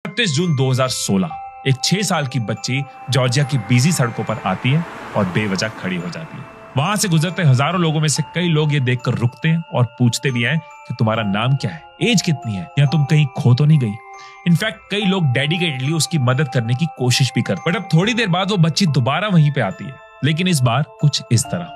31 जून 2016 एक 6 साल की बच्ची जॉर्जिया की बिजी सड़कों पर आती है और बेवजह खड़ी हो जाती है। वहां से गुजरते हजारों लोगों में से कई लोग ये देखकर रुकते हैं और पूछते भी हैं कि तुम्हारा नाम क्या है, एज कितनी है, या तुम कहीं खो तो नहीं गई। इनफैक्ट कई लोग डेडिकेटली उसकी मदद करने की कोशिश भी करते। बट अब थोड़ी देर बाद वो बच्ची दोबारा वहीं पे आती है, लेकिन इस बार कुछ इस तरह।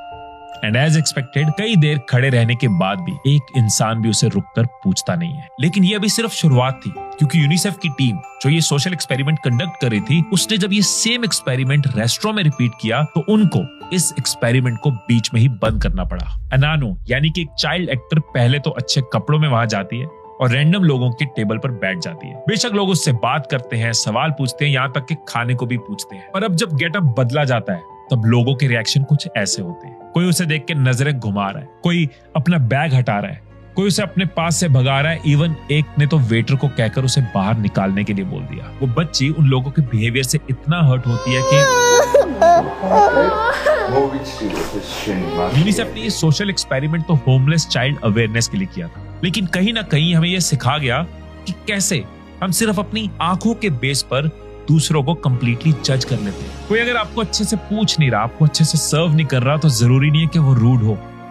एंड एज एक्सपेक्टेड कई देर खड़े रहने के बाद भी एक इंसान भी उसे रुककर पूछता नहीं है। लेकिन ये अभी सिर्फ शुरुआत थी, क्योंकि यूनिसेफ की टीम जो ये सोशल एक्सपेरिमेंट कंडक्ट कर रही थी, उसने जब ये सेम एक्सपेरिमेंट रेस्टोरेंट में रिपीट किया तो उनको इस एक्सपेरिमेंट को बीच में ही बंद करना पड़ा। अनानो यानी कि एक चाइल्ड एक्टर पहले तो अच्छे कपड़ों में वहां जाती है और रैंडम लोगों के टेबल पर बैठ जाती है। बेशक लोग उससे बात करते हैं, सवाल पूछते हैं, यहाँ तक कि खाने को भी पूछते हैं। और अब जब गेटअप बदला जाता है तब लोगों के रिएक्शन कुछ ऐसे होते हैं। कोई उसे देख के नजरें घुमा रहा है, कोई अपना बैग हटा रहा है, कोई उसे अपने पास से भगा रहा है। इवन एक ने तो वेटर को कहकर उसे बाहर निकालने के लिए बोल दिया। वो बच्ची उन लोगों के बिहेवियर से इतना हर्ट होती है कि यूनिसेफ ने ये सोशल एक्सपेरिमेंट तो होमलेस चाइल्ड अवेयरनेस के लिए किया था, लेकिन कहीं ना कहीं हमें यह सिखा गया कि कैसे हम सिर्फ अपनी आंखों के बेस पर दूसरों को कंप्लीटली जज कर लेते हैं। कोई अगर आपको अच्छे से पूछ नहीं रहा, आपको अच्छे से सर्व नहीं कर रहा, तो जरूरी नहीं है कि वो रूड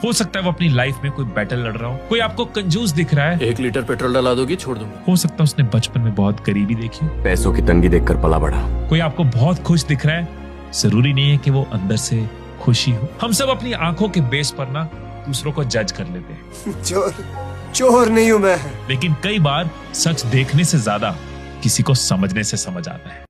हो सकता है वो अपनी लाइफ में कोई बैटल लड़ रहा हो। कोई आपको कंजूस दिख रहा है, 1 लीटर पेट्रोल डला दोगी, छोड़ दूंगा। हो सकता है उसने बचपन में बहुत गरीबी देखी हो। पैसों की तंगी देखकर पला बढ़ा। कोई आपको बहुत खुश दिख रहा है, जरूरी नहीं है कि वो अंदर से खुशी हो। हम सब अपनी आंखों के बेस पर ना दूसरों को जज कर लेते हैं। चोर नहीं हूं मैं। लेकिन कई बार सच देखने से ज्यादा किसी को समझने से समझ आता है।